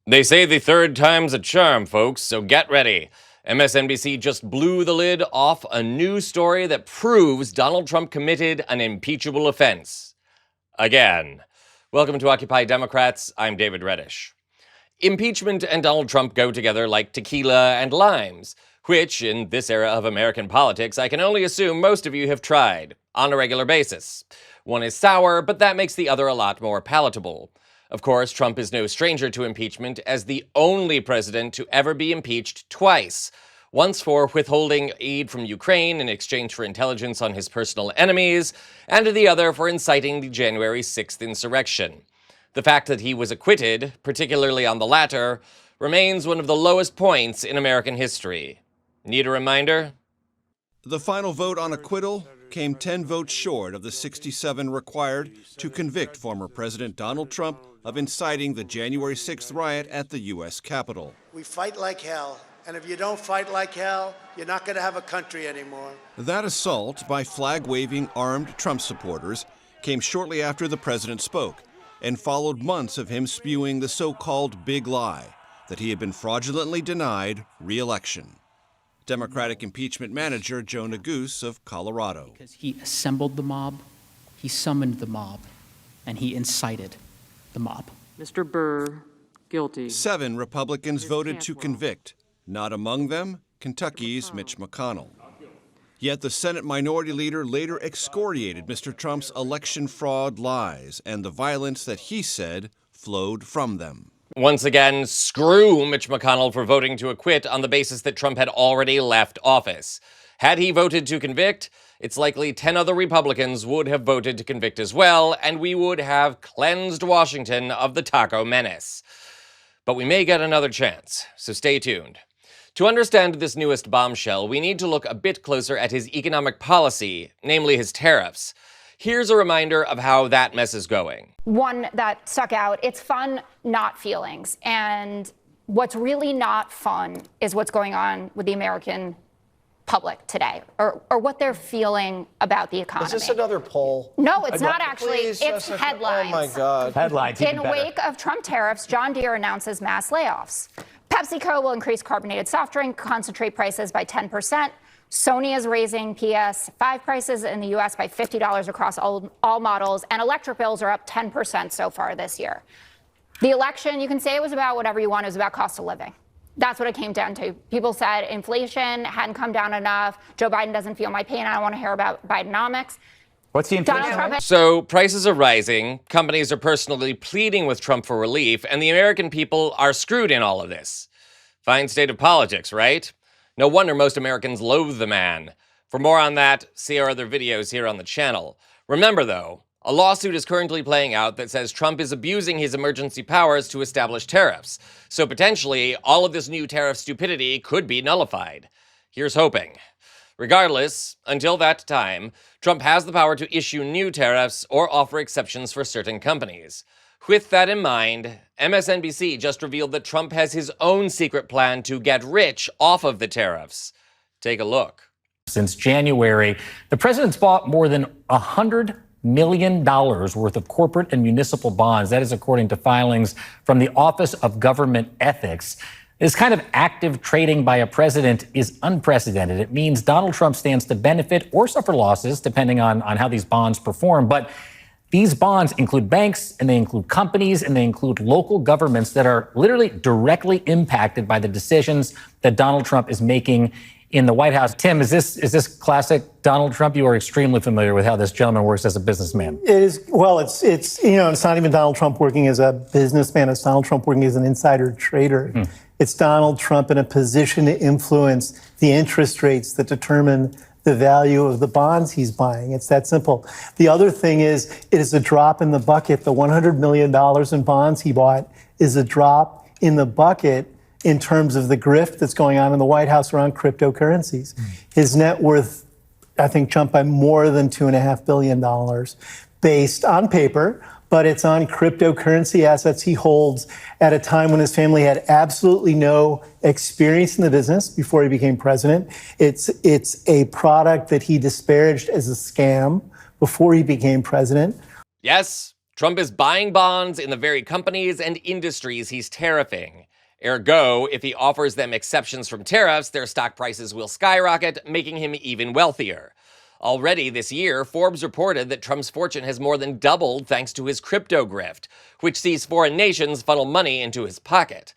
They say the third time's a charm, folks, so get ready. MSNBC just blew the lid off a new story that proves Donald Trump committed an impeachable offense. Again. Welcome to Occupy Democrats. I'm David Reddish. Impeachment and Donald Trump go together like tequila and limes, which, in this era of American politics, I can only assume most of you have tried, on a regular basis. One is sour, but that makes the other a lot more palatable. Of course, Trump is no stranger to impeachment as the only president to ever be impeached twice. Once for withholding aid from Ukraine in exchange for intelligence on his personal enemies, and the other for inciting the January 6th insurrection. The fact that he was acquitted, particularly on the latter, remains one of the lowest points in American history. Need a reminder? The final vote on acquittal came 10 votes short of the 67 required to convict former President Donald Trump of inciting the January 6th riot at the U.S. Capitol. We fight like hell, and if you don't fight like hell, you're not going to have a country anymore. That assault by flag-waving armed Trump supporters came shortly after the president spoke and followed months of him spewing the so-called big lie that he had been fraudulently denied re-election. Democratic impeachment manager Joe Neguse of Colorado. Because he assembled the mob, he summoned the mob, and he incited the mob. Mr. Burr, guilty. 7 Republicans voted to convict, not among them Kentucky's Mitch McConnell. Yet the Senate Minority Leader later excoriated Mr. Trump's election fraud lies and the violence that he said flowed from them. Once again, screw Mitch McConnell for voting to acquit on the basis that Trump had already left office. Had he voted to convict, it's likely 10 other Republicans would have voted to convict as well, and we would have cleansed Washington of the taco menace. But we may get another chance, so stay tuned. To understand this newest bombshell, we need to look a bit closer at his economic policy, namely his tariffs. Here's a reminder of how that mess is going. One that stuck out, it's fun, not feelings. And what's really not fun is what's going on with the American public today, or what they're feeling about the economy. Is this another poll? No, it's not actually. Please, it's headlines. Oh, my God. Headlines. In wake of Trump tariffs, John Deere announces mass layoffs. PepsiCo will increase carbonated soft drink concentrate prices by 10%. Sony is raising PS5 prices in the U.S. by $50 across all models, and electric bills are up 10% so far this year. The election, you can say it was about whatever you want, it was about cost of living. That's what it came down to. People said inflation hadn't come down enough. Joe Biden doesn't feel my pain. I don't want to hear about Bidenomics. What's the inflation? So prices are rising, companies are personally pleading with Trump for relief, and the American people are screwed in all of this. Fine state of politics, right? No wonder most Americans loathe the man. For more on that, see our other videos here on the channel. Remember, though, a lawsuit is currently playing out that says Trump is abusing his emergency powers to establish tariffs. So potentially, all of this new tariff stupidity could be nullified. Here's hoping. Regardless, until that time, Trump has the power to issue new tariffs or offer exceptions for certain companies. With that in mind, MSNBC just revealed that Trump has his own secret plan to get rich off of the tariffs. Take a look. Since January, the president's bought more than $100 million worth of corporate and municipal bonds. That is according to filings from the Office of Government Ethics. This kind of active trading by a president is unprecedented. It means Donald Trump stands to benefit or suffer losses, depending on how these bonds perform. But these bonds include banks, and they include companies, and they include local governments that are literally directly impacted by the decisions that Donald Trump is making in the White House. Tim, is this classic Donald Trump? You are extremely familiar with how this gentleman works as a businessman. It is. Well, it's not even Donald Trump working as a businessman. It's Donald Trump working as an insider trader. It's Donald Trump in a position to influence the interest rates that determine the value of the bonds he's buying. It's that simple. The other thing is, it is a drop in the bucket. The $100 million in bonds he bought is a drop in the bucket in terms of the grift that's going on in the White House around cryptocurrencies. His net worth, I think, jumped by more than $2.5 billion based on paper, but it's on cryptocurrency assets he holds at a time when his family had absolutely no experience in the business before he became president. It's a product that he disparaged as a scam before he became president. Yes, Trump is buying bonds in the very companies and industries he's tariffing. Ergo, if he offers them exceptions from tariffs, their stock prices will skyrocket, making him even wealthier. Already this year, Forbes reported that Trump's fortune has more than doubled thanks to his crypto grift, which sees foreign nations funnel money into his pocket.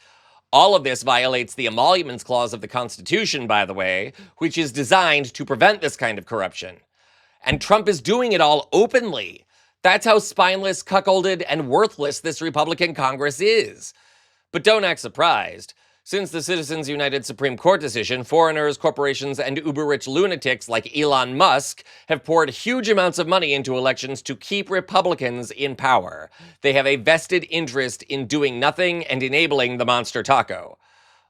All of this violates the emoluments clause of the Constitution, by the way, which is designed to prevent this kind of corruption. And Trump is doing it all openly. That's how spineless, cuckolded, and worthless this Republican Congress is. But don't act surprised. Since the Citizens United Supreme Court decision, foreigners, corporations, and uber-rich lunatics like Elon Musk have poured huge amounts of money into elections to keep Republicans in power. They have a vested interest in doing nothing and enabling the monster taco.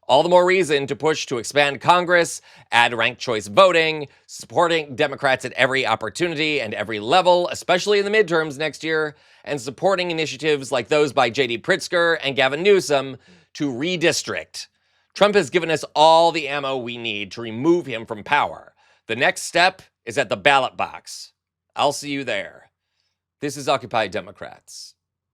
All the more reason to push to expand Congress, add ranked choice voting, supporting Democrats at every opportunity and every level, especially in the midterms next year, and supporting initiatives like those by J.D. Pritzker and Gavin Newsom to redistrict. Trump has given us all the ammo we need to remove him from power. The next step is at the ballot box. I'll see you there. This is Occupy Democrats.